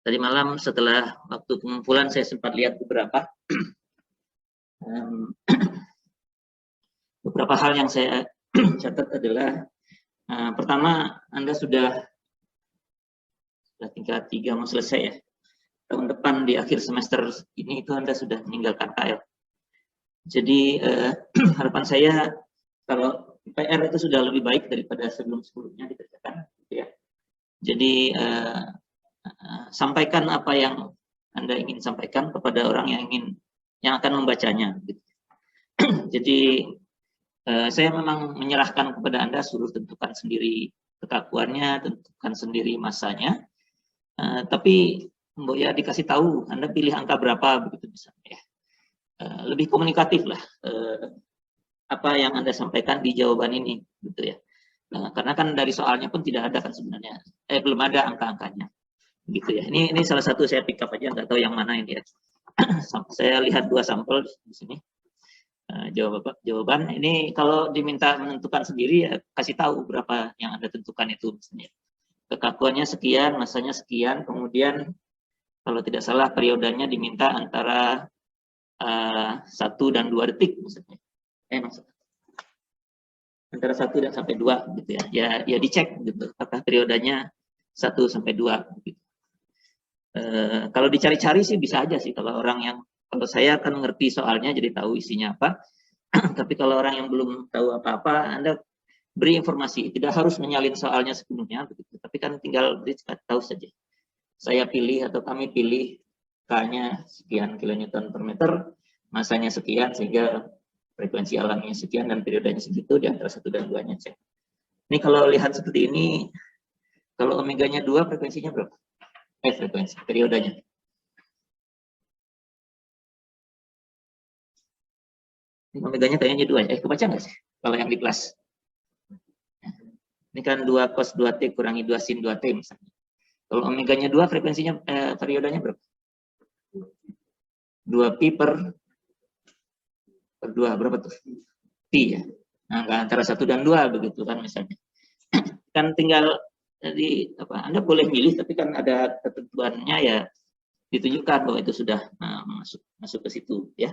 tadi malam setelah waktu pengumpulan saya sempat lihat beberapa beberapa hal yang saya catat adalah pertama, Anda sudah tingkat 3 mau selesai ya. Tahun depan di akhir semester ini itu Anda sudah meninggalkan KL. Jadi harapan saya kalau PR itu sudah lebih baik daripada sebelum-sebelumnya dikerjakan, gitu ya. Jadi sampaikan apa yang Anda ingin sampaikan kepada orang yang akan membacanya. Gitu. Jadi saya memang menyerahkan kepada Anda, suruh tentukan sendiri kekakuannya, tentukan sendiri masanya. Tapi Mbok ya dikasih tahu, Anda pilih angka berapa begitu misalnya ya. Lebih komunikatif lah apa yang Anda sampaikan di jawaban ini gitu ya. Karena kan dari soalnya pun tidak ada kan sebenarnya, belum ada angka-angkanya gitu ya. Ini salah satu saya pick up aja, nggak tahu yang mana ini ya. Saya lihat 2 sampel di sini. Jawaban ini kalau diminta menentukan sendiri ya kasih tahu berapa yang Anda tentukan itu misalnya. Kekakuannya sekian, masanya sekian, kemudian kalau tidak salah periodenya diminta antara 1 dan 2 detik misalnya. Antara 1 dan sampai 2 gitu ya. Ya dicek gitu apakah periodenya 1 sampai 2 gitu. Kalau dicari-cari sih bisa aja sih kalau saya akan mengerti soalnya jadi tahu isinya apa. Tapi kalau orang yang belum tahu apa-apa, Anda beri informasi, tidak harus menyalin soalnya sepenuhnya begitu. Tapi kan tinggal beri tahu saja. Saya pilih atau kami pilih K-nya sekian kilonewton per meter, masanya sekian sehingga frekuensi alamnya sekian dan periodenya segitu di antara 1 dan 2-nya cek. Ini kalau lihat seperti ini, kalau omeganya 2 frekuensinya berapa? Frekuensi periodenya. Ini omeganya kayaknya 2 ya. Kebaca nggak sih kalau yang di kelas? Ini kan 2 cos 2T kurangi 2 sin 2T misalnya. Kalau omeganya 2 frekuensinya periodenya berapa? 2 pi per 2 berapa tuh? Pi ya. Nah, antara 1 dan 2 begitu kan misalnya. Kan tinggal jadi Anda boleh milih tapi kan ada ketentuannya ya ditunjukkan bahwa itu sudah masuk ke situ ya.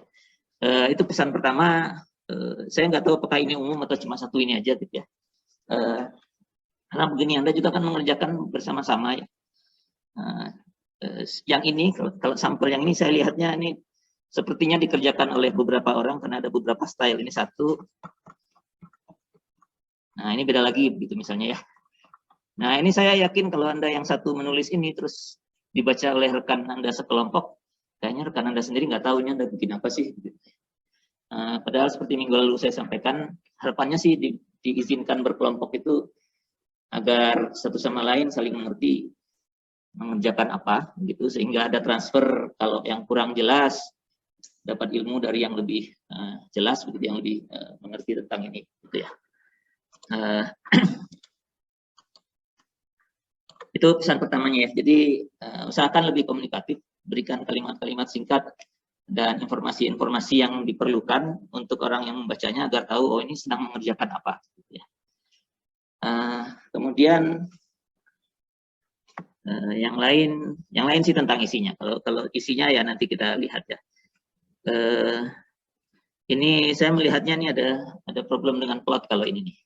Itu pesan pertama. Saya nggak tahu apakah ini umum atau cuma satu ini aja gitu ya. Karena begini, Anda juga kan mengerjakan bersama-sama ya. Yang ini kalau sampel yang ini saya lihatnya ini sepertinya dikerjakan oleh beberapa orang karena ada beberapa style. Ini satu. Nah ini beda lagi gitu misalnya ya. Nah ini saya yakin kalau Anda yang satu menulis ini terus dibaca oleh rekan Anda sekelompok, kayaknya rekan Anda sendiri nggak tahu ini Anda bikin apa sih. Padahal seperti minggu lalu saya sampaikan, harapannya sih diizinkan berkelompok itu agar satu sama lain saling mengerti mengerjakan apa gitu, sehingga ada transfer kalau yang kurang jelas dapat ilmu dari yang lebih jelas begitu, yang lebih mengerti tentang ini gitu ya. Itu pesan pertamanya ya. Jadi usahakan lebih komunikatif, berikan kalimat-kalimat singkat dan informasi-informasi yang diperlukan untuk orang yang membacanya agar tahu oh ini sedang mengerjakan apa. Gitu ya. Kemudian yang lain sih tentang isinya. Kalau isinya ya nanti kita lihat ya. Ini saya melihatnya ini ada problem dengan plot kalau ini nih.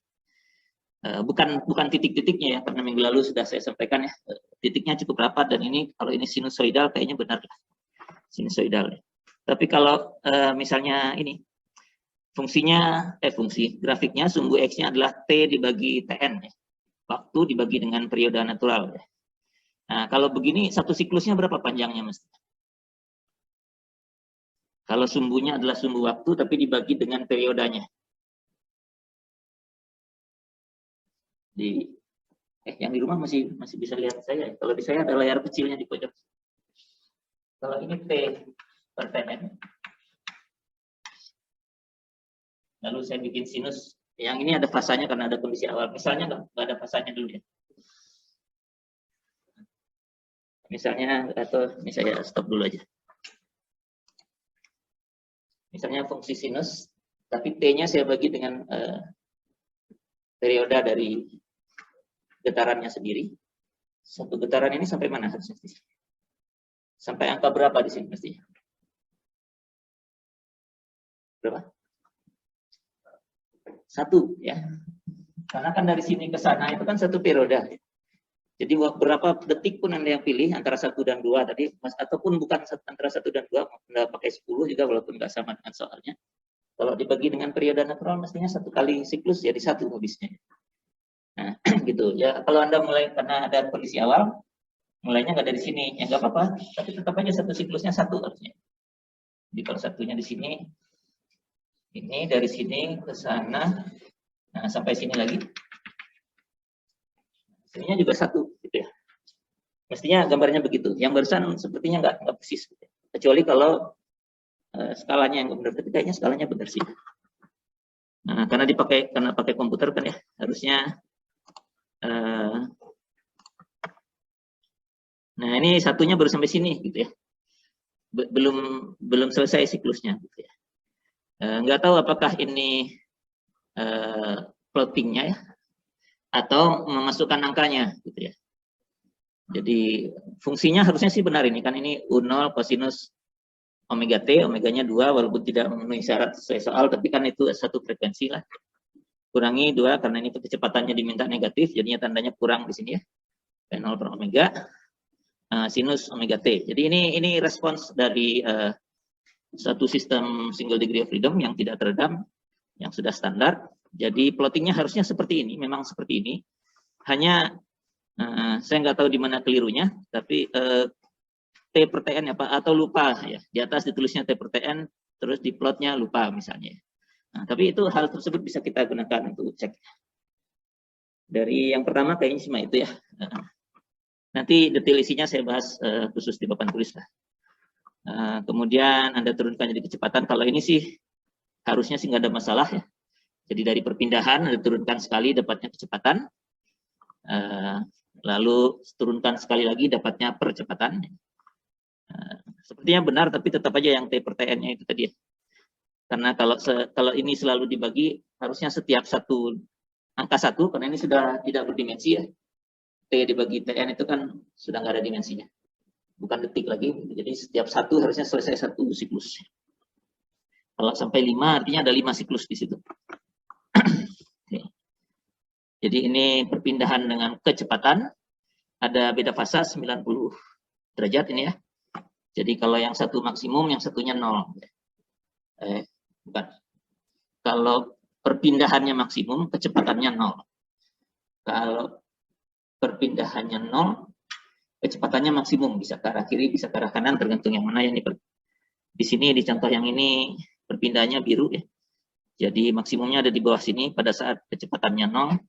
Bukan titik-titiknya ya, karena minggu lalu sudah saya sampaikan ya, titiknya cukup rapat dan ini kalau ini sinusoidal kayaknya benar lah, sinusoidal. Tapi kalau misalnya ini fungsinya grafiknya sumbu X-nya adalah T dibagi Tn ya, waktu dibagi dengan periode natural ya. Nah kalau begini satu siklusnya berapa panjangnya mesti? Kalau sumbunya adalah sumbu waktu tapi dibagi dengan periodanya. Yang di rumah masih bisa lihat saya. Kalau di saya ada layar kecilnya di pojok. Kalau ini T per Tn. Lalu saya bikin sinus. Yang ini ada fasanya karena ada kondisi awal. Misalnya nggak ada fasanya dulu ya. Misalnya atau ini saya stop dulu aja. Misalnya fungsi sinus, tapi T-nya saya bagi dengan periode dari getarannya sendiri. Satu getaran ini sampai mana harusnya? Sampai angka berapa di sini mestinya? Berapa? 1 ya. Karena kan dari sini ke sana itu kan 1 periode. Jadi berapa detik pun Anda yang pilih antara 1 dan 2 tadi, ataupun bukan antara 1 dan 2, Anda pakai 10 juga walaupun nggak sama dengan soalnya. Kalau dibagi dengan periode natural mestinya 1 kali siklus jadi 1 habisnya. Nah, gitu ya. Kalau Anda mulai karena ada kondisi awal, mulainya nggak dari sini, ya nggak apa-apa, tapi tetap aja 1 siklusnya 1 harusnya. Jadi kalau satunya di sini, ini dari sini ke sana, nah sampai sini lagi, sininya juga 1, gitu ya. Mestinya gambarnya begitu. Yang barusan sepertinya nggak persis, gitu. Kecuali kalau skalanya yang benar, tapi kayaknya skalanya benar sih. Nah, karena pakai komputer kan ya, harusnya. Nah ini satunya baru sampai sini, gitu ya. Belum selesai siklusnya, gitu ya. Nggak tahu apakah ini plottingnya ya, atau memasukkan angkanya, gitu ya. Jadi fungsinya harusnya sih benar ini kan, ini U0 kosinus omega T, omeganya 2 walaupun tidak memenuhi syarat sesuai soal, tapi kan itu 1 frekuensi lah. Kurangi 2 karena ini kecepatannya diminta negatif, jadinya tandanya kurang di sini ya. P0 per omega sinus omega T. Jadi ini respons dari satu sistem single degree of freedom yang tidak teredam, yang sudah standar. Jadi plottingnya harusnya seperti ini, memang seperti ini. Hanya saya nggak tahu di mana kelirunya, tapi T per TN ya Pak, atau lupa ya. Di atas ditulisnya T per TN, terus di plotnya lupa misalnya. Nah, tapi itu hal tersebut bisa kita gunakan untuk cek. Dari yang pertama kayaknya cuma itu ya. Nanti detail isinya saya bahas khusus di papan tulis lah. Kemudian Anda turunkan jadi kecepatan. Kalau ini sih harusnya sih nggak ada masalah ya. Jadi dari perpindahan Anda turunkan sekali dapatnya kecepatan. Lalu turunkan sekali lagi dapatnya percepatan. Sepertinya benar, tapi tetap aja yang T per TN-nya itu tadi ya. Karena kalau ini selalu dibagi, harusnya setiap satu angka 1, karena ini sudah tidak berdimensi ya. T dibagi TN itu kan sudah nggak ada dimensinya. Bukan detik lagi, jadi setiap 1 harusnya selesai 1 siklus. Kalau sampai 5 artinya ada 5 siklus di situ. Jadi ini perpindahan dengan kecepatan, ada beda fasa 90 derajat ini ya. Jadi kalau yang satu maksimum, yang satunya 0. Bukan. Kalau perpindahannya maksimum, kecepatannya 0. Kalau perpindahannya 0, kecepatannya maksimum, bisa ke arah kiri, bisa ke arah kanan, tergantung yang mana yang di sini di contoh yang ini perpindahannya biru ya. Jadi maksimumnya ada di bawah sini pada saat kecepatannya 0,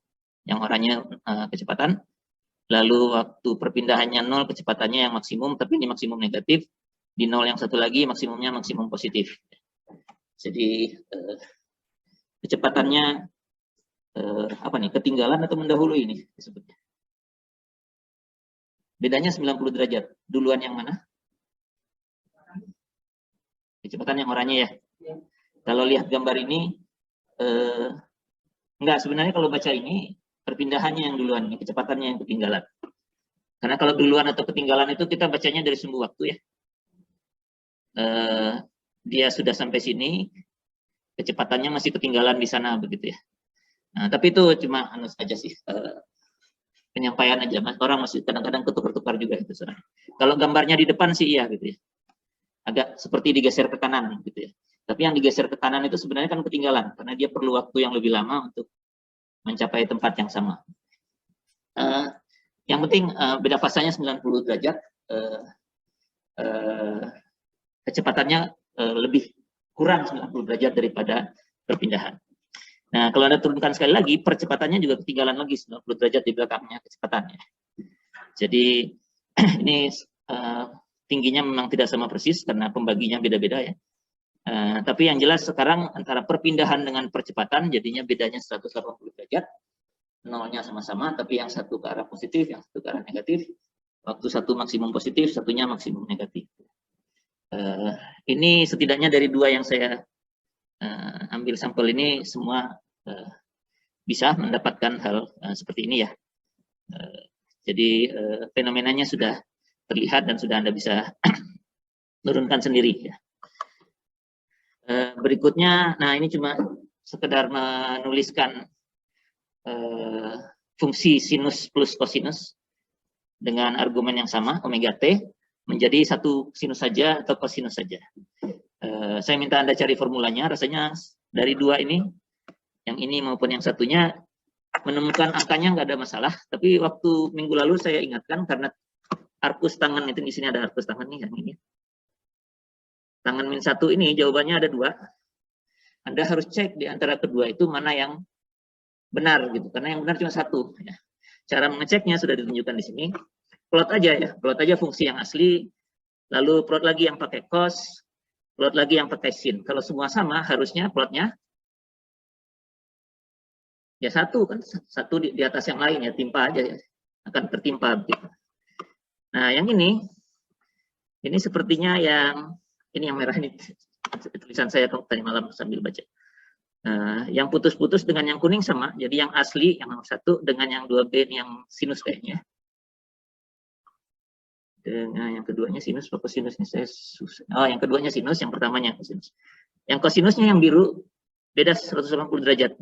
yang oranye kecepatan. Lalu waktu perpindahannya 0, kecepatannya yang maksimum, tapi ini maksimum negatif. Di 0 yang satu lagi maksimumnya maksimum positif. Jadi kecepatannya apa nih, ketinggalan atau mendahului ini disebutnya. Bedanya 90 derajat. Duluan yang mana? Kecepatan yang oranye ya. Kalau lihat gambar ini, enggak, sebenarnya kalau baca ini, perpindahannya yang duluan, kecepatannya yang ketinggalan. Karena kalau duluan atau ketinggalan itu kita bacanya dari sumbu waktu ya. Dia sudah sampai sini, kecepatannya masih ketinggalan di sana begitu ya. Nah, tapi itu cuma saja sih, penyampaian aja, orang masih kadang-kadang ketukar-tukar juga itu. Kalau gambarnya di depan sih iya gitu ya, agak seperti digeser ke kanan gitu ya. Tapi yang digeser ke kanan itu sebenarnya kan ketinggalan, karena dia perlu waktu yang lebih lama untuk mencapai tempat yang sama. Yang penting beda fasanya 90 derajat, kecepatannya lebih kurang 90 derajat daripada perpindahan. Nah, kalau Anda turunkan sekali lagi, percepatannya juga ketinggalan lagi 90 derajat di belakangnya kecepatannya. Jadi ini tingginya memang tidak sama persis karena pembaginya beda-beda ya. Tapi yang jelas sekarang antara perpindahan dengan percepatan jadinya bedanya 180 derajat. Nolnya sama-sama, tapi yang satu ke arah positif, yang satu ke arah negatif. Waktu satu maksimum positif, satunya maksimum negatif. Ini setidaknya dari 2 yang saya ambil sampel ini semua bisa mendapatkan hal seperti ini ya. Jadi fenomenanya sudah terlihat dan sudah Anda bisa turunkan sendiri ya. Berikutnya, nah ini cuma sekedar menuliskan fungsi sinus plus kosinus dengan argumen yang sama, omega t, menjadi satu sinus saja atau kosinus saja. Saya minta Anda cari formulanya, rasanya dari dua ini, yang ini maupun yang satunya, menemukan angkanya nggak ada masalah, tapi waktu minggu lalu saya ingatkan karena arkus tangan itu, di sini ada arkus tangan nih, yang ini. Tangan min 1 ini jawabannya ada 2. Anda harus cek di antara kedua itu mana yang benar gitu, karena yang benar cuma 1 ya. Cara mengeceknya sudah ditunjukkan di sini. Plot aja ya, plot aja fungsi yang asli, lalu plot lagi yang pakai cos, plot lagi yang pakai sin. Kalau semua sama, harusnya plotnya ya 1 kan, 1 di atas yang lain ya, timpa aja ya, akan tertimpa gitu. Nah, yang ini sepertinya ini yang merah ini, tulisan saya tadi malam sambil baca. Yang putus-putus dengan yang kuning sama, jadi yang asli yang nomor 1 dengan yang 2B ini yang sinus kayaknya. Dengan yang keduanya sinus, apa sinusnya saya susah. Oh, yang keduanya sinus, yang pertamanya kosinus. Yang kosinusnya yang biru beda 180 derajat.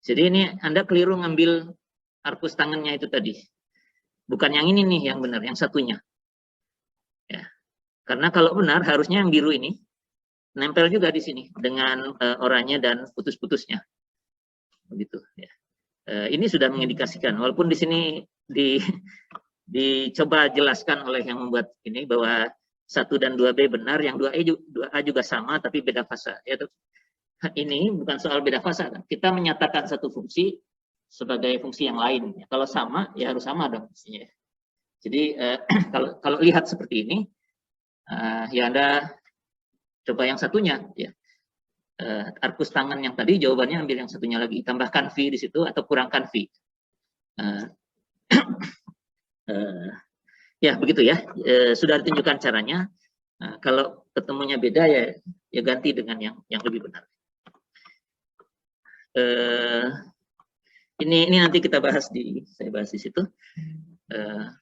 Jadi ini Anda keliru ngambil arkus tangannya itu tadi. Bukan yang ini nih yang benar, yang satunya. Ya. Karena kalau benar harusnya yang biru ini nempel juga di sini dengan oranye dan putus-putusnya. Begitu ya. Ini sudah mengindikasikan, walaupun di sini dicoba jelaskan oleh yang membuat ini bahwa 1 dan 2B benar, yang 2A juga sama tapi beda fasa. Ya, ini bukan soal beda fasa, kan? Kita menyatakan satu fungsi sebagai fungsi yang lain. Kalau sama, ya harus sama dong fungsinya. Jadi kalau lihat seperti ini, ya Anda coba yang satunya, ya. Arkus tangan yang tadi jawabannya ambil yang satunya lagi, tambahkan V di situ atau kurangkan V. Ya begitu ya, sudah ditunjukkan caranya. Kalau ketemunya beda ya ganti dengan yang lebih benar. Ini nanti kita bahas saya bahas di situ.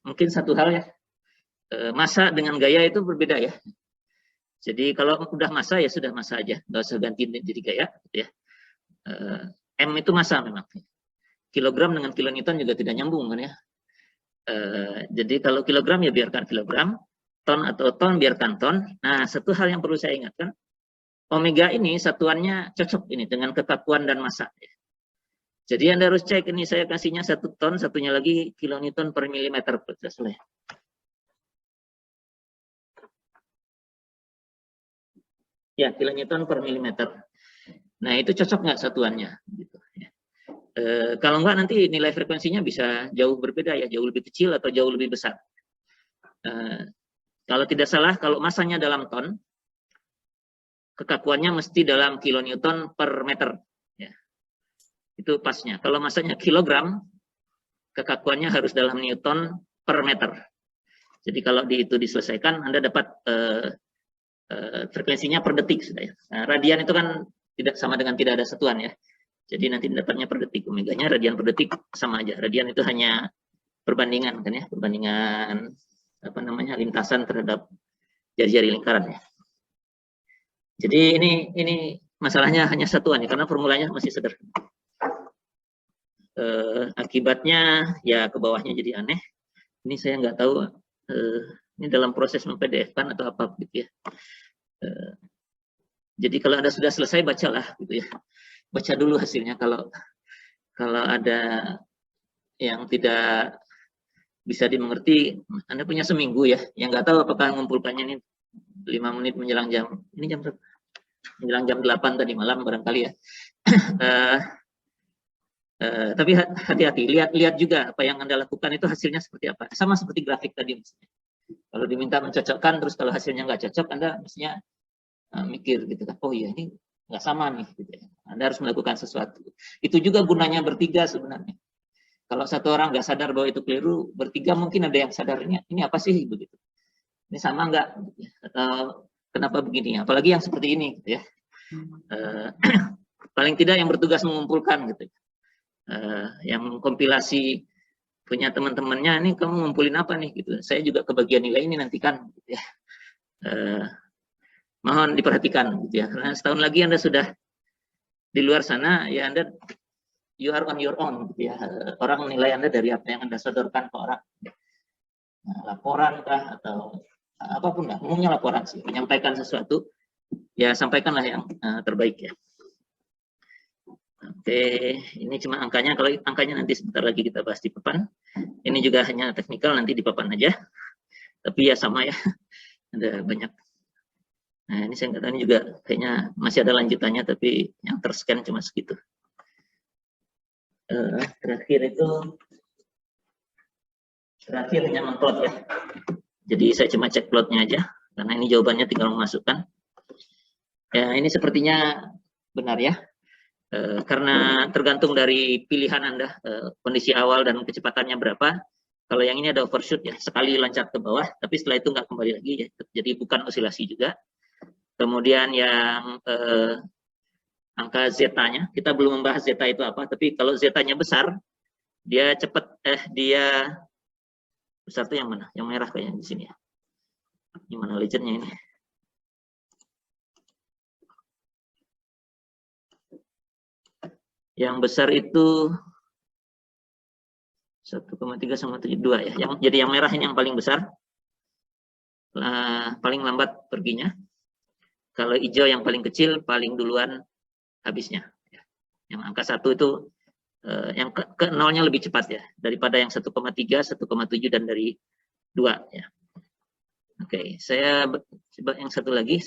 Mungkin satu hal ya, massa dengan gaya itu berbeda ya. Jadi kalau udah massa ya sudah massa aja, nggak usah ganti jadi gaya gitu ya. M itu massa memang. Kilogram dengan kilonewton juga tidak nyambung kan ya. Jadi kalau kilogram ya biarkan kilogram, ton atau ton biarkan ton. Nah, satu hal yang perlu saya ingatkan, omega ini satuannya cocok ini dengan kekakuan dan massa. Jadi Anda harus cek ini, saya kasihnya 1 ton, satunya lagi kilonewton per milimeter. Ya, kilonewton per milimeter. Nah, itu cocok nggak satuannya? Gitu, ya. Kalau enggak nanti nilai frekuensinya bisa jauh berbeda ya, jauh lebih kecil atau jauh lebih besar. Kalau tidak salah, kalau masanya dalam ton, kekakuannya mesti dalam kilonewton per meter. Ya. Itu pasnya. Kalau masanya kilogram, kekakuannya harus dalam newton per meter. Jadi kalau itu diselesaikan, Anda dapat frekuensinya per detik sudah ya. Nah, radian itu kan tidak sama dengan tidak ada satuan ya. Jadi nanti dapatnya per detik, omeganya radian per detik sama aja. Radian itu hanya perbandingan kan ya, perbandingan apa namanya, lintasan terhadap jari-jari lingkaran ya. Jadi ini masalahnya hanya satuan ya, karena formulanya masih sederhana. Akibatnya ya ke bawahnya jadi aneh. Ini saya nggak tahu ini dalam proses mem-PDF kan atau apa gitu ya. Jadi kalau Anda sudah selesai bacalah gitu ya. Baca dulu hasilnya, kalau ada yang tidak bisa dimengerti, Anda punya seminggu ya. Yang nggak tahu apakah mengumpulkannya ini 5 menit menjelang jam, ini jam berapa? Menjelang jam 8 tadi malam barangkali ya. Tapi hati-hati, lihat juga apa yang Anda lakukan itu hasilnya seperti apa. Sama seperti grafik tadi misalnya. Kalau diminta mencocokkan, terus kalau hasilnya nggak cocok, Anda mestinya mikir gitu kan, oh iya ini nggak sama nih gitu ya. Anda harus melakukan sesuatu. Itu juga gunanya bertiga sebenarnya. Kalau satu orang nggak sadar bahwa itu keliru, bertiga mungkin ada yang sadarnya ini apa sih begitu. Ini sama nggak? Atau kenapa begini? Apalagi yang seperti ini gitu ya. Paling tidak yang bertugas mengumpulkan gitu. Yang mengkompilasi punya teman-temannya, ini kamu ngumpulin apa nih gitu. Saya juga kebagian nilai ini nanti kan gitu ya. Mohon diperhatikan gitu ya. Karena setahun lagi Anda sudah di luar sana, ya Anda you are on your own gitu ya. Orang menilai Anda dari apa yang Anda sodorkan ke orang. Nah, laporan kah atau apapun lah, umumnya laporan sih. Menyampaikan sesuatu, ya sampaikanlah yang terbaik ya. Oke, ini cuma angkanya. Kalau angkanya nanti sebentar lagi kita bahas di papan. Ini juga hanya teknikal, nanti di papan aja. Tapi ya sama ya, ada banyak. Nah ini saya nggak tahu, ini juga kayaknya masih ada lanjutannya, tapi yang terscan cuma segitu. Terakhir hanya mengplot ya. Jadi saya cuma cek plotnya aja, karena ini jawabannya tinggal memasukkan. Ya ini sepertinya benar ya. Karena tergantung dari pilihan Anda, kondisi awal dan kecepatannya berapa. Kalau yang ini ada overshoot ya, sekali loncat ke bawah, tapi setelah itu nggak kembali lagi ya, jadi bukan osilasi juga. Kemudian yang angka zeta-nya, kita belum membahas zeta itu apa, tapi kalau zeta-nya besar, dia cepat, dia besar tuh yang mana? Yang merah kayaknya di sini ya. Gimana legendnya ini? Yang besar itu 1,3 sama 72 ya. Jadi yang merah ini yang paling besar, paling lambat perginya. Kalau hijau yang paling kecil, paling duluan habisnya. Yang angka 1 itu yang ke nolnya lebih cepat ya, daripada yang 1,3, 1,7 dan dari 2 ya. Oke, saya coba yang satu lagi.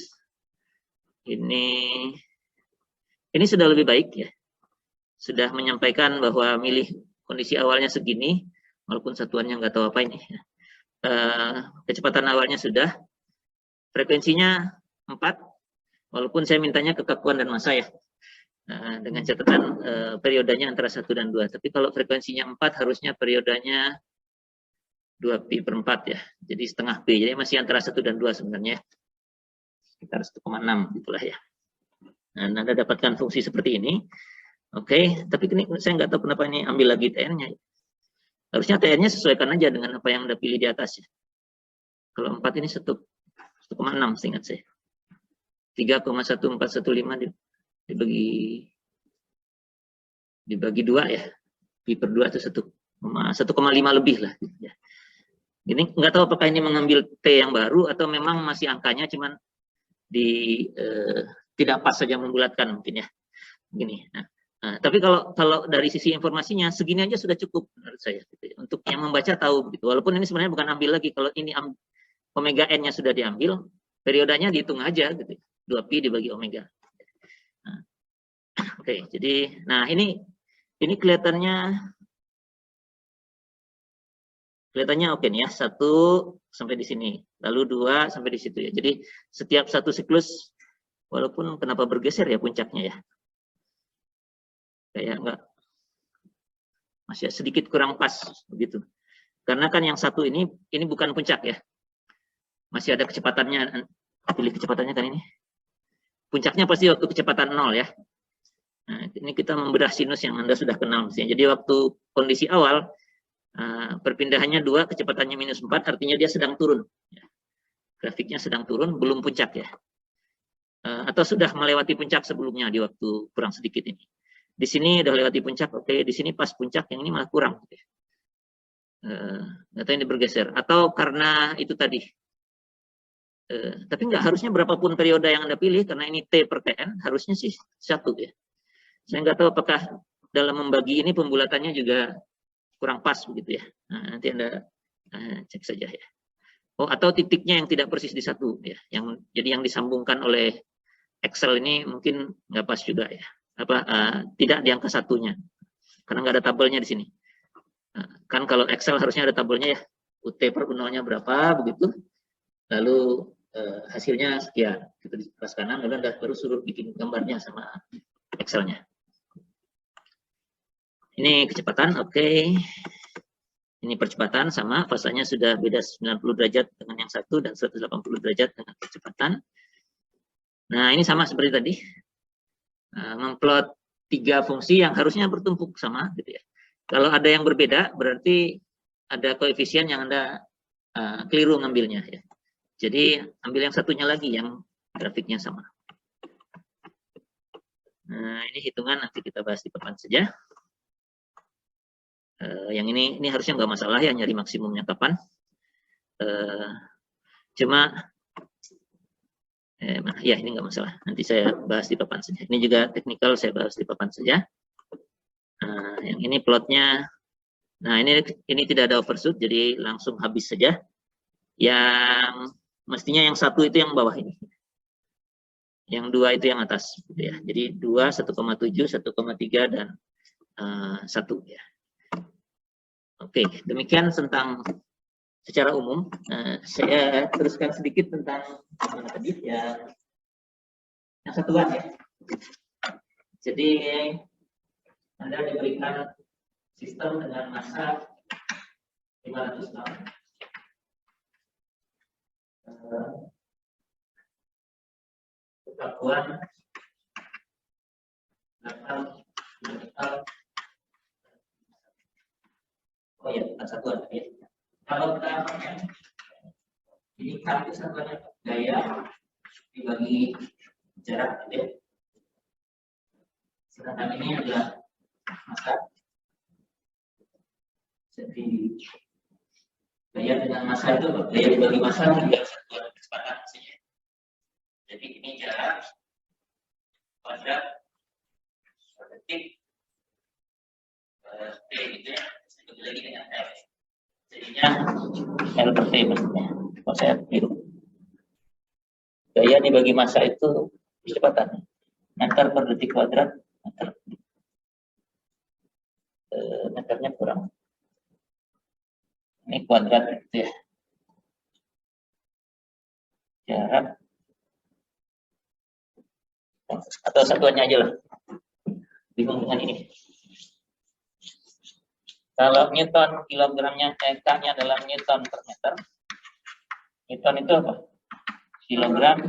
Ini sudah lebih baik ya. Sudah menyampaikan bahwa milih kondisi awalnya segini, walaupun satuannya nggak tahu apa ini. Kecepatan awalnya sudah, frekuensinya 4, walaupun saya mintanya kekakuan dan massa ya. Dengan catatan periodenya antara 1 dan 2. Tapi kalau frekuensinya 4, harusnya periodenya 2pi per 4 ya. Jadi setengah pi. Jadi masih antara 1 dan 2 sebenarnya. Sekitar 1,6 gitulah ya. Nah, Anda dapatkan fungsi seperti ini. Oke, tapi ini saya nggak tahu kenapa ini ambil lagi TN-nya. Harusnya TN-nya sesuaikan aja dengan apa yang Anda pilih di atas ya. Kalau 4 ini 1,6 seingat saya. 3,1415 dibagi 2 ya. Pi per 2 itu 1,5 lebih lah. Ya. Ini nggak tahu apakah ini mengambil T yang baru atau memang masih angkanya cuman tidak pas saja membulatkan mungkin ya. Begini. Nah, tapi kalau dari sisi informasinya segini aja sudah cukup menurut saya gitu ya. Untuk yang membaca tahu begitu. Walaupun ini sebenarnya bukan ambil lagi, kalau ini omega n-nya sudah diambil, periodanya dihitung aja gitu. 2pi dibagi omega. Nah, oke, jadi nah ini kelihatannya oke nih ya, 1 sampai di sini, lalu 2 sampai di situ ya. Jadi setiap satu siklus, walaupun kenapa bergeser ya puncaknya ya. Kayak enggak, masih sedikit kurang pas begitu. Karena kan yang satu ini bukan puncak ya. Masih ada kecepatannya, pilih kecepatannya kan ini. Puncaknya pasti waktu kecepatan 0 ya. Nah, ini kita membedah sinus yang Anda sudah kenal mestinya. Jadi waktu kondisi awal, perpindahannya 2, kecepatannya -4, artinya dia sedang turun. Grafiknya sedang turun, belum puncak ya. Atau sudah melewati puncak sebelumnya di waktu kurang sedikit ini. Di sini udah lewati puncak, oke. Di sini pas puncak, yang ini malah kurang. Atau ini bergeser. Atau karena itu tadi. Tapi nggak harusnya berapapun periode yang Anda pilih, karena ini T per TN, harusnya sih 1 ya. Saya nggak tahu apakah dalam membagi ini pembulatannya juga kurang pas begitu ya. Nah, nanti Anda cek saja ya. Oh, atau titiknya yang tidak persis di 1 ya. Jadi yang disambungkan oleh Excel ini mungkin nggak pas juga ya. Tidak di angka 1-nya, karena nggak ada tabelnya di sini. Kan kalau Excel harusnya ada tabelnya ya, UT per U0-nya berapa begitu, lalu hasilnya sekian, gitu di sebelah kanan, lalu Anda baru suruh bikin gambarnya sama Excel-nya. Ini kecepatan, oke. Ini percepatan sama, fasanya sudah beda 90 derajat dengan yang satu dan 180 derajat dengan kecepatan. Nah, ini sama seperti tadi. Memplot 3 fungsi yang harusnya bertumpuk sama gitu ya. Kalau ada yang berbeda berarti ada koefisien yang Anda keliru ngambilnya ya. Jadi ambil yang satunya lagi yang grafiknya sama. Nah, ini hitungan nanti kita bahas di papan saja. Yang ini harusnya nggak masalah ya, nyari maksimumnya kapan. Cuma ya ini nggak masalah. Nanti saya bahas di papan saja. Ini juga teknikal, saya bahas di papan saja. Yang ini plotnya. Nah, ini tidak ada overshoot, jadi langsung habis saja. Yang mestinya yang satu itu yang bawah ini. Yang dua itu yang atas, gitu ya. Jadi 2, 1,7, 1,3 dan 1 ya. Oke, demikian tentang secara umum. Saya teruskan sedikit tentang mana tadi yang satuan ya. Jadi Anda diberikan sistem dengan massa 500 tahun. Ketakuan oh ya, satuan ya. Kalau kita ini kan itu satuannya gaya dibagi jarak ya. Sedangkan ini adalah massa. Jadi gaya dengan massa itu gaya dibagi massa adalah satuan kecepatan maksudnya. Jadi ini jarak kuadrat per detik T gitu ya, dibagi lagi dengan L. Jadinya L per T maksudnya. Kalau saya tiru. Gaya dibagi massa itu kecepatan meter per detik kuadrat meternya kurang. Ini kuadrat gitu ya. Jarak atau satuannya aja lah. Bingung dengan ini. Kalau Newton kilogramnya, K-nya dalam Newton per meter. Newton itu apa? Kilogram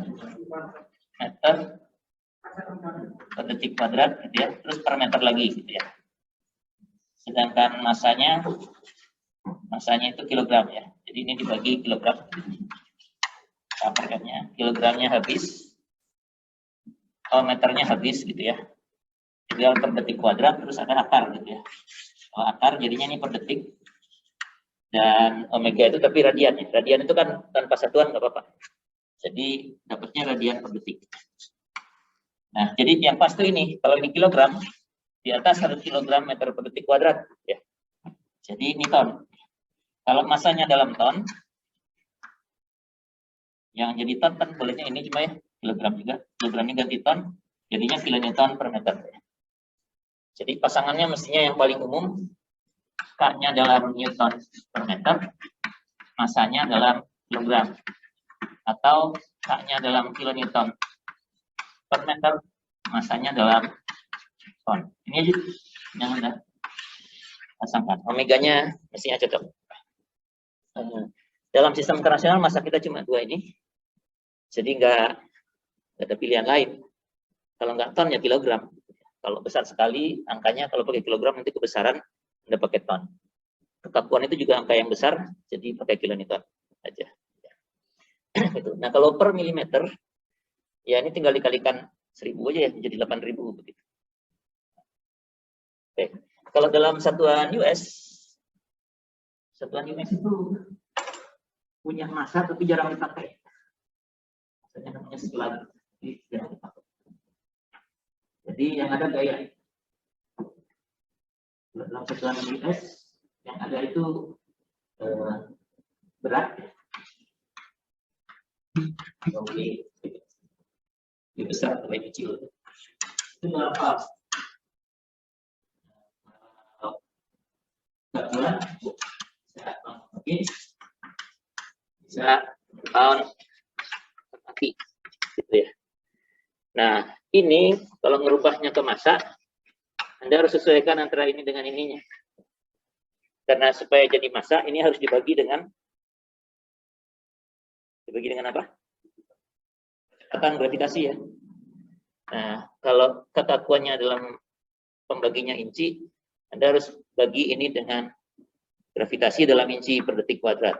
meter per detik kuadrat gitu ya. Terus per meter lagi gitu ya. Sedangkan massanya itu kilogram ya. Jadi ini dibagi kilogram. Kilogramnya habis. Meternya habis gitu ya. Jadi per detik kuadrat terus ada akar gitu ya. Akar jadinya ini per detik. Dan omega itu tapi radian ya. Radian itu kan tanpa satuan nggak apa-apa. Jadi dapatnya radian per detik. Nah, jadi yang pas tuh ini, kalau ini kilogram, di atas 1 kilogram meter per detik kuadrat ya. Jadi ini ton. Kalau masanya dalam ton, yang jadi ton kan bolehnya ini cuma ya kilogram juga. Kilogramnya ganti ton, jadinya kilonewton per meter. Jadi pasangannya mestinya yang paling umum, K-nya dalam newton per meter, masanya dalam kilogram. Atau K-nya dalam kilonewton per meter, masanya dalam ton. Ini aja yang Anda pasangkan. Omeganya mestinya cocok. Dalam sistem internasional masa kita cuma 2 ini. Jadi nggak ada pilihan lain. Kalau nggak ton ya kilogram. Kalau besar sekali angkanya, kalau pakai kilogram nanti kebesaran Anda pakai ton. Kekakuan itu juga angka yang besar, jadi pakai kilonewton aja. Gitu. Nah kalau per milimeter, ya ini tinggal dikalikan 1000 aja ya, jadi 8000 begitu. Oke. Kalau dalam satuan US itu punya massa tapi jarang dipakai. Maksudnya namanya slug, jadi jarang dipakai. Jadi yang ada gaya. Dalam satuan US yang ada itu berat. Lebih besar, lebih kecil. Itu berapa? Bulan mungkin bisa tahun kaki gitu ya. Nah ini kalau ngerubahnya ke massa, Anda harus sesuaikan antara ini dengan ininya. Karena supaya jadi massa ini harus dibagi dengan apa? Kecepatan gravitasi ya. Nah kalau kekakuannya dalam pembaginya inci, Anda harus bagi ini dengan gravitasi dalam inci per detik kuadrat.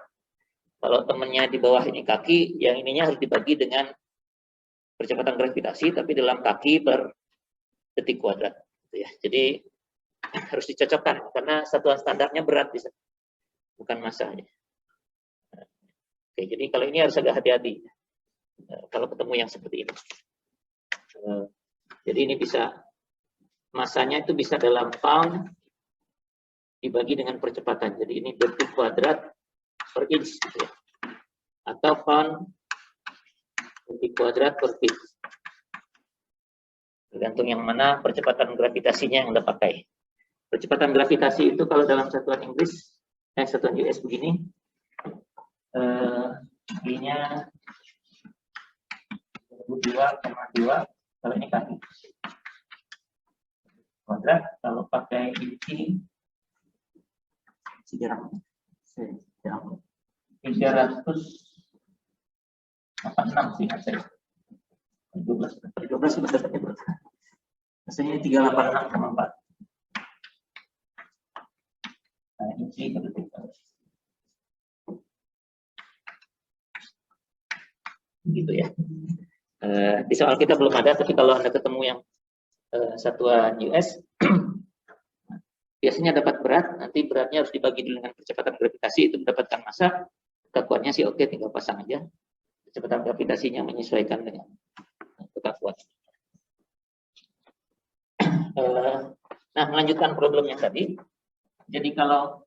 Kalau temennya di bawah ini kaki, yang ininya harus dibagi dengan percepatan gravitasi, tapi dalam kaki per detik kuadrat. Ya. Jadi harus dicocokkan, karena satuan standarnya berat, bukan masanya. Oke, jadi kalau ini harus agak hati-hati kalau ketemu yang seperti ini. Jadi ini bisa, masanya itu bisa dalam pound dibagi dengan percepatan. Jadi ini detik kuadrat per inch, gitu ya. Atau pound detik kuadrat per feet. Tergantung yang mana percepatan gravitasinya yang Anda pakai. Percepatan gravitasi itu kalau dalam satuan Inggris, satuan US begini, I-nya 2,2, kalau ini kaki kuadrat. Kalau pakai inci, 386 sih saya. 12 betul. Maksudnya 386,4. Nah, inci per detik. Gitu ya. Di soal kita belum ada, tapi kalau Anda ketemu yang satuan US, biasanya dapat berat, nanti beratnya harus dibagi dulu dengan percepatan gravitasi, itu mendapatkan massa. Kekuatannya sih oke, tinggal pasang aja. Percepatan gravitasinya menyesuaikan dengan kekuatan. Nah, melanjutkan problem yang tadi. Jadi kalau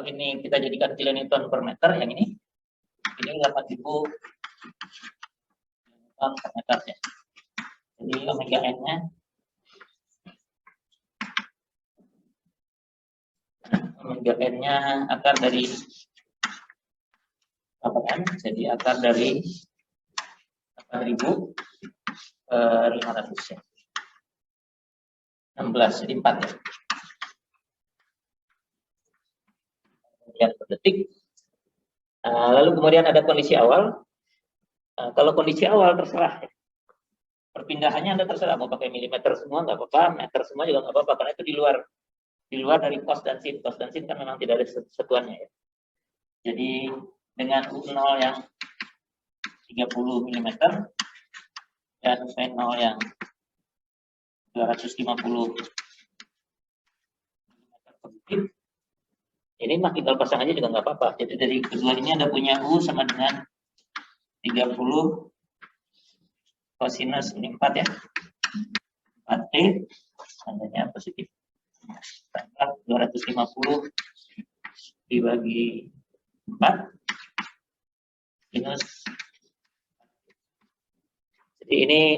ini kita jadikan kilonewton per meter, yang ini 8.000 newton per meter ya. Jadi omega n-nya akar dari n, jadi akar dari 4.500 ya. 16, jadi 4 ya. Kemudian per detik. Lalu kemudian ada kondisi awal. Kalau kondisi awal terserah. Perpindahannya Anda terserah, mau pakai milimeter semua nggak apa-apa, meter semua juga nggak apa-apa, karena itu di luar dari cos dan sin. Cos dan sin kan memang tidak ada satuannya ya. Jadi dengan U0 yang 30 mm dan V0 yang 250 mm per detik, ini mah tinggal pasang aja juga nggak apa-apa. Jadi dari kedua ini Anda punya U sama dengan 30 kosinus ini 4 ya. 4T tandanya positif. 250 dibagi 4 minus. Jadi ini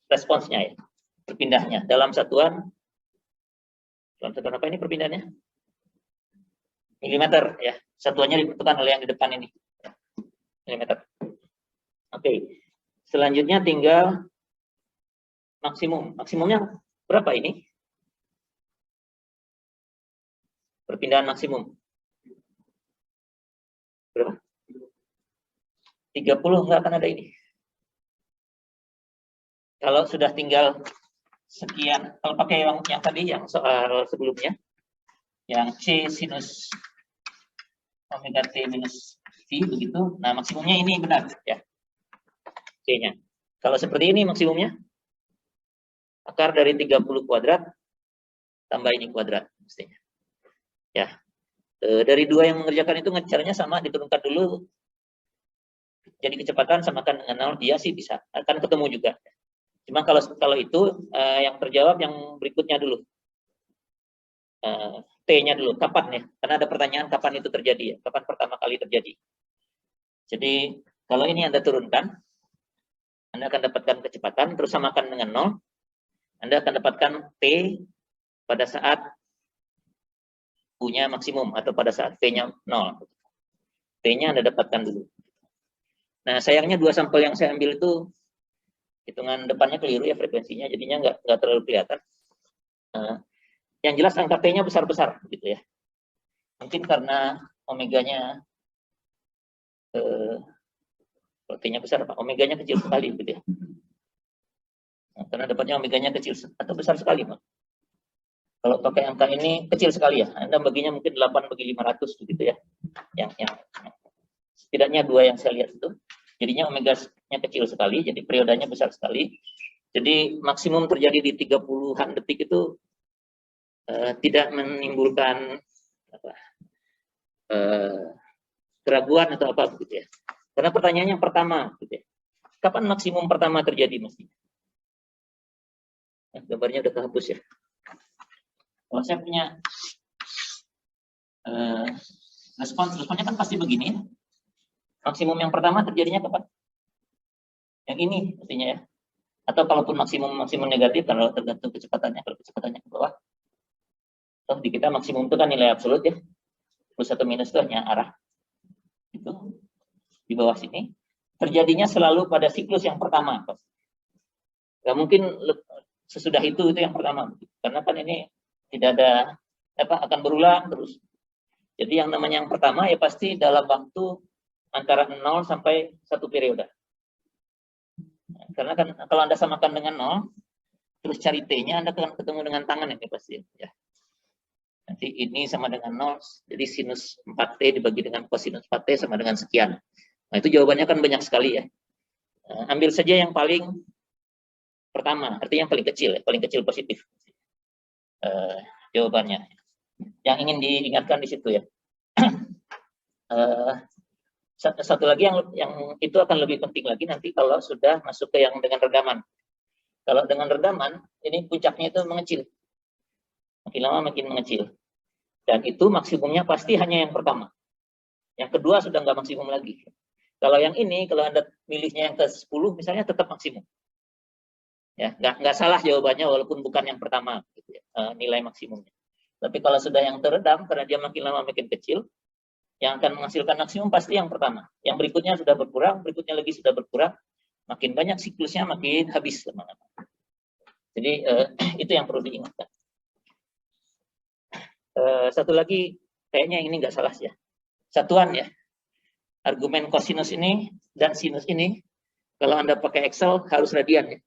responsnya ya, perpindahnya dalam satuan apa ini perpindahannya? Milimeter ya, satuannya ditentukan oleh yang di depan ini, milimeter. Oke, selanjutnya tinggal maksimumnya berapa ini? Perpindahan maksimum berapa? 30, nggak akan ada ini. Kalau sudah tinggal sekian, kalau pakai yang tadi, yang soal sebelumnya, yang C sinus omega T minus V begitu, nah maksimumnya ini benar ya, C-nya. Kalau seperti ini maksimumnya, akar dari 30 kuadrat tambah ini kuadrat mestinya. Ya, dari dua yang mengerjakan itu ngejarnya sama, diturunkan dulu, jadi kecepatan samakan dengan 0, dia sih bisa, akan ketemu juga. Cuma kalau itu yang terjawab yang berikutnya dulu. T-nya dulu, kapan ya? Karena ada pertanyaan kapan itu terjadi ya, kapan pertama kali terjadi. Jadi kalau ini Anda turunkan, Anda akan dapatkan kecepatan, terus samakan dengan 0, Anda akan dapatkan T pada saat U-nya maksimum atau pada saat V-nya 0. T-nya Anda dapatkan dulu. Nah, sayangnya dua sampel yang saya ambil itu hitungan depannya keliru ya frekuensinya, jadinya nggak terlalu kelihatan. Yang jelas angka T-nya besar-besar gitu ya. Mungkin karena omeganya T-nya besar, Pak. Omeganya kecil sekali gitu ya. Nah, karena dapatnya omeganya kecil atau besar sekali, Pak. Kalau pakai angka ini kecil sekali ya, Anda baginya mungkin 8 bagi 500 begitu ya. Yang setidaknya 2 yang saya lihat itu. Jadinya omega-nya kecil sekali, jadi periodanya besar sekali. Jadi maksimum terjadi di 30-an detik itu tidak menimbulkan keraguan atau apa begitu ya. Karena pertanyaannya yang pertama gitu ya. Kapan maksimum pertama terjadi mestinya? Gambarnya udah kehapus ya. Kalau saya punya responnya kan pasti begini. Maksimum yang pertama terjadinya kapan? Yang ini artinya ya. Atau kalaupun maksimum negatif, kalau tergantung kecepatannya, kalau kecepatannya ke bawah. Toh di kita maksimum itu kan nilai absolut ya. Plus atau minus itu hanya arah. Itu di bawah sini. Terjadinya selalu pada siklus yang pertama. Nggak mungkin sesudah itu yang pertama. Karena kan ini tidak ada akan berulang terus. Jadi yang namanya yang pertama ya pasti dalam waktu antara 0 sampai 1 periode. Karena kan kalau Anda samakan dengan 0, terus cari T-nya, Anda akan ketemu dengan tangan ini pasti. Ya. Nanti ini sama dengan 0, jadi sinus 4T dibagi dengan kosinus 4T sama dengan sekian. Nah itu jawabannya kan banyak sekali ya. Ambil saja yang paling pertama, artinya yang paling kecil positif. Jawabannya. Yang ingin diingatkan di situ ya. Satu lagi yang itu akan lebih penting lagi nanti kalau sudah masuk ke yang dengan redaman. Kalau dengan redaman, ini puncaknya itu mengecil. Makin lama makin mengecil. Dan itu maksimumnya pasti hanya yang pertama. Yang kedua sudah nggak maksimum lagi. Kalau yang ini, kalau Anda milihnya yang ke-10, misalnya tetap maksimum. Ya, nggak salah jawabannya walaupun bukan yang pertama gitu ya, nilai maksimumnya. Tapi kalau sudah yang teredam, karena dia makin lama makin kecil, yang akan menghasilkan maksimum pasti yang pertama. Yang berikutnya sudah berkurang, berikutnya lagi sudah berkurang, makin banyak siklusnya makin habis lama-lama. Jadi itu yang perlu diingatkan. Satu lagi, kayaknya ini nggak salah ya. Satuan ya. Argumen kosinus ini dan sinus ini, kalau Anda pakai Excel harus radian ya.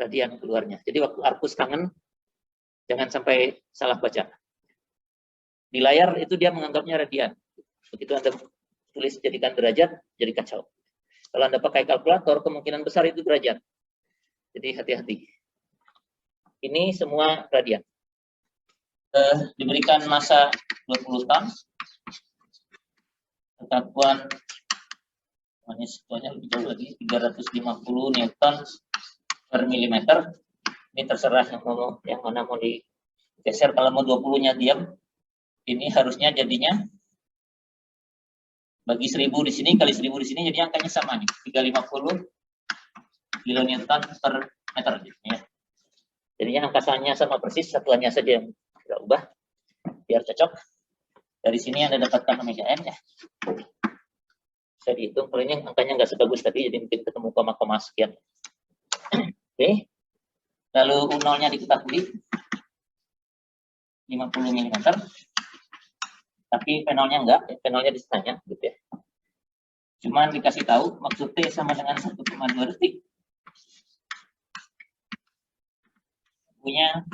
Radian keluarnya. Jadi waktu Arkus tangan, jangan sampai salah baca. Di layar itu dia menganggapnya radian. Begitu Anda tulis jadikan derajat, jadi kacau. Kalau Anda pakai kalkulator, kemungkinan besar itu derajat. Jadi hati-hati. Ini semua radian. Diberikan massa 20 ton. Ketakuan mahasiswanya lebih jauh lagi, 350 Newton per milimeter. Ini terserah yang mana mau digeser. Kalau mau 20-nya diam, ini harusnya jadinya bagi 1000 di sini kali 1000 di sini, jadi angkanya sama nih, 350 kilonewton per meter. Ya. Jadinya angkanya sama persis, satuannya saja yang kita ubah biar cocok. Dari sini Anda dapatkan omega n ya. Bisa dihitung, kalau ini angkanya nggak sebagus tadi, jadi mungkin ketemu koma-koma sekian. Oke. Lalu U0-nya diketahui 50 mm. Tapi penolnya enggak, penolnya di setengahnya gitu ya. Cuman dikasih tahu maksud T sama dengan 1,2 detik. Punya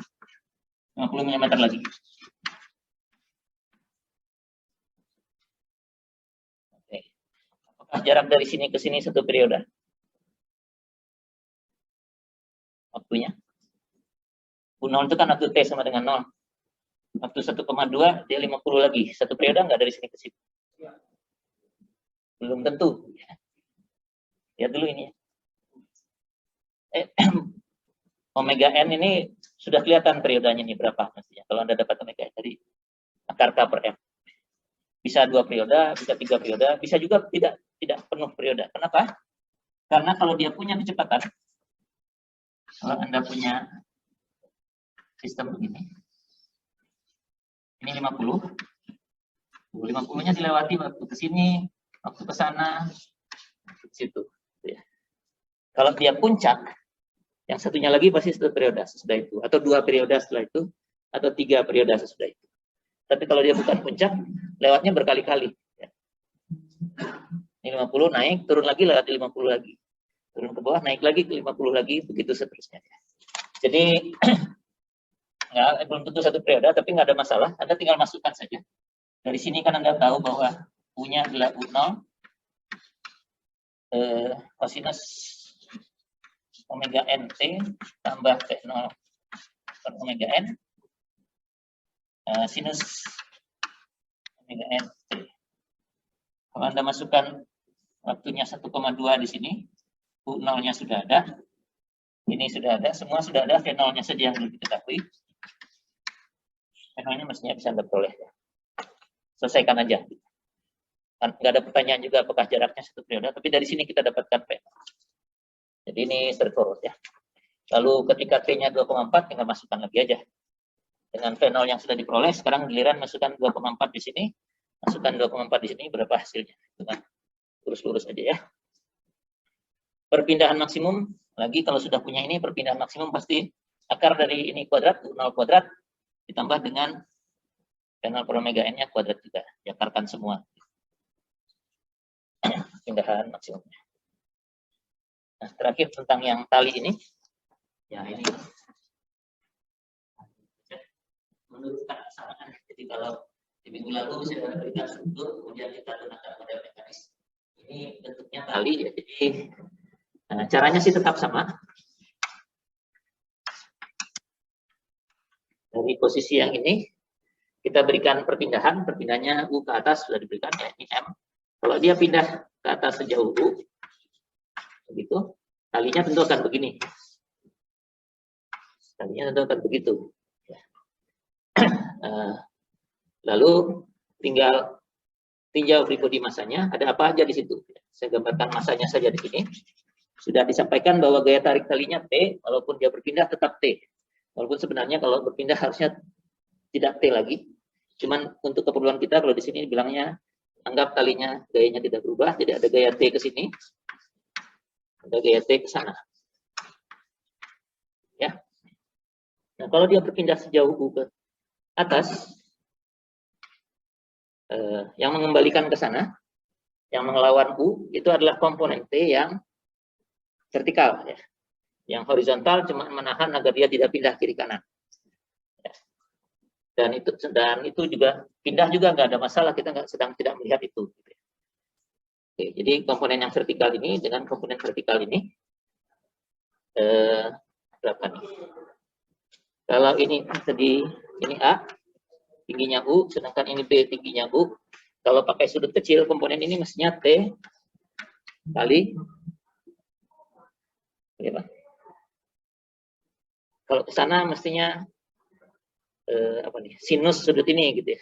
50 mm lagi. Oke. Apakah jarak dari sini ke sini 1 periode? Waktunya. U0 itu kan waktu T sama dengan 0. Waktu 1,2 dia 50 lagi. 1 periode enggak dari sini ke sini? Belum tentu. Lihat dulu ini. Omega n ini sudah kelihatan periodenya ini berapa mestinya. Kalau Anda dapat omega n dari akar K per M. Bisa 2 periode, bisa 3 periode, bisa juga tidak penuh periode. Kenapa? Karena kalau dia punya kecepatan, kalau Anda punya sistem begini, ini 50, 50-nya dilewati waktu ke sini, waktu ke sana, ke situ. Ya. Kalau dia puncak, yang satunya lagi pasti 1 periode sesudah itu, atau 2 periode setelah itu, atau 3 periode sesudah itu. Tapi kalau dia bukan puncak, lewatnya berkali-kali. Ya. Ini 50 naik, turun lagi, lewati 50 lagi. turun ke bawah, naik lagi ke 50 lagi, begitu seterusnya. Jadi belum tentu satu periode, tapi nggak ada masalah. Anda tinggal masukkan saja. Dari sini kan Anda tahu bahwa U-nya adalah U0 kosinus omega nt tambah T0 per omega n sinus omega nt. Kalau Anda masukkan waktunya 1,2 di sini, U0-nya sudah ada, ini sudah ada, semua sudah ada, T0-nya saja yang belum diketahui. T0-nya mestinya bisa Anda peroleh. Selesaikan aja. Nggak ada pertanyaan juga apakah jaraknya satu periode, tapi dari sini kita dapatkan P. Jadi ini straightforward ya. Lalu ketika T-nya 2,4, tinggal masukkan lagi aja. Dengan V0 yang sudah diperoleh, sekarang giliran masukkan 2,4 di sini, masukkan 2,4 di sini, berapa hasilnya? Dengan lurus-lurus aja ya. Perpindahan maksimum, lagi kalau sudah punya ini, perpindahan maksimum pasti akar dari ini kuadrat, 0 kuadrat, ditambah dengan V0 per omega n-nya kuadrat juga. Diakarkan semua. Pindahan maksimumnya. Nah, terakhir tentang yang tali ini, ya ini menurutkan kesamaan. Jadi kalau di minggu lalu saya berikan struktur, kemudian kita gunakan model mekanis. Ini bentuknya tali, ya. Jadi caranya sih tetap sama. Dari posisi yang ini kita berikan perpindahan, perpindahannya U ke atas sudah diberikan, ya, ini M. Kalau dia pindah ke atas sejauh U, begitu, talinya tentu akan begini. Talinya tentu akan begitu. Lalu tinggal tinjau free body masanya, ada apa aja di situ. Saya gambarkan masanya saja di sini. Sudah disampaikan bahwa gaya tarik talinya T, walaupun dia berpindah tetap T. Walaupun sebenarnya kalau berpindah harusnya tidak T lagi. Cuman untuk keperluan kita, kalau di sini bilangnya, anggap talinya gayanya tidak berubah, jadi ada gaya T ke sini, ada gaya T ke sana. Ya. Nah, kalau dia berpindah sejauh U ke atas, yang mengembalikan ke sana, yang mengelawan U, itu adalah komponen T yang vertikal, ya. Yang horizontal cuma menahan agar dia tidak pindah kiri kanan. Ya. Dan itu juga pindah juga nggak ada masalah, kita sedang tidak melihat itu. Oke, jadi komponen yang vertikal ini dengan komponen vertikal ini berapa nih? Kalau ini tadi ini A, tingginya U, sedangkan ini B, tingginya U. Kalau pakai sudut kecil, komponen ini mestinya T kali ya, kalau ke sana mestinya apa nih? Sinus sudut ini gitu ya.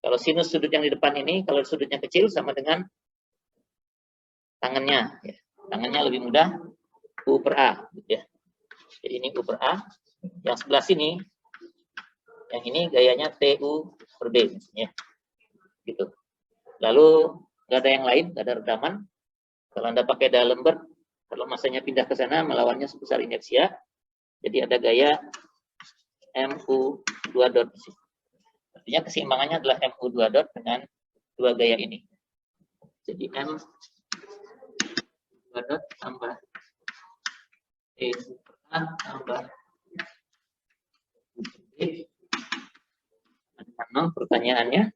Kalau sinus sudut yang di depan ini, kalau sudutnya kecil sama dengan tangannya, ya. Tangannya lebih mudah U per A, gitu ya. Jadi ini U per A. Yang sebelah sini, yang ini gayanya TU per B, ya. Gitu. Lalu nggak ada yang lain, nggak ada redaman. Kalau Anda pakai D'Alembert, kalau masanya pindah ke sana, melawannya sebesar inersia. Jadi ada gaya MU2 dot. Artinya keseimbangannya adalah MU2 dot dengan dua gaya ini. Jadi M2 dot tambah E tambah B. Pertanyaannya,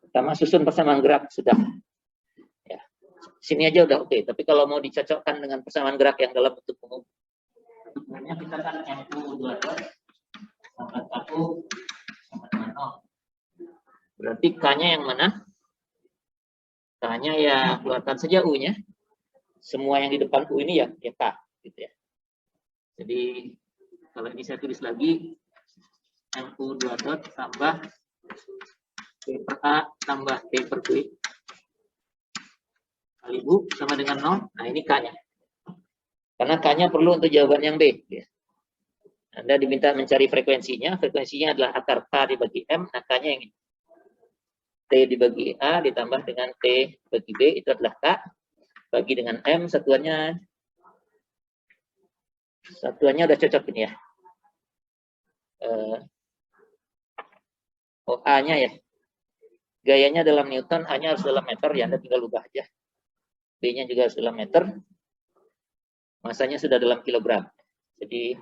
pertama susun persamaan gerak sudah. Ya. Sini aja udah oke. Tapi kalau mau dicocokkan dengan persamaan gerak yang dalam bentuk umum, sebenarnya kita kan MU2 dot tambah KU sama dengan 0. Berarti K-nya yang mana? K-nya ya keluarkan saja U-nya. Semua yang di depan U ini ya K, gitu ya. Jadi kalau ini saya tulis lagi MU2 dot tambah T per A tambah T per B kali U sama dengan 0. Nah ini K-nya. Karena K-nya perlu untuk jawaban yang B. Ya. Anda diminta mencari frekuensinya. Frekuensinya adalah akar K dibagi M. Nah K-nya yang ini. T dibagi A ditambah dengan T bagi B itu adalah K. Bagi dengan M, satuannya udah cocok ini ya. A-nya ya. Gayanya dalam Newton, A-nya harus dalam meter, ya Anda tinggal ubah aja. B-nya juga dalam meter, masanya sudah dalam kilogram. Jadi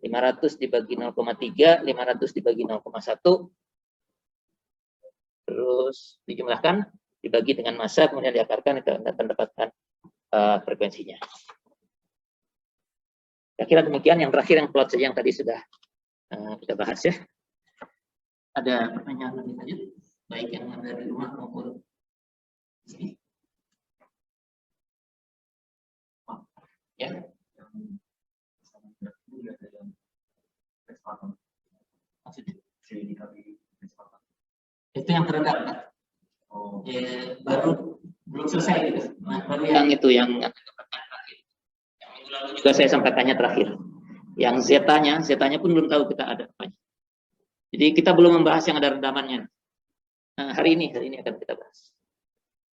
500 dibagi 0,3, 500 dibagi 0,1, terus dijumlahkan, dibagi dengan massa, kemudian diakarkan, kita akan dapatkan frekuensinya. Kira-kira demikian. Yang terakhir yang plot saja yang tadi sudah kita bahas ya. Ada pertanyaan lebih lanjut, baik yang ada di rumah maupun di sini. Ya. Itu yang terendah, Pak. Ya, baru belum selesai gitu. Nah, baru yang itu yang terakhir. Yang minggu lalu juga saya sampaikannya terakhir. Yang zetanya pun belum tahu kita ada apanya. Jadi kita belum membahas yang ada rendamannya. Nah, hari ini akan kita bahas.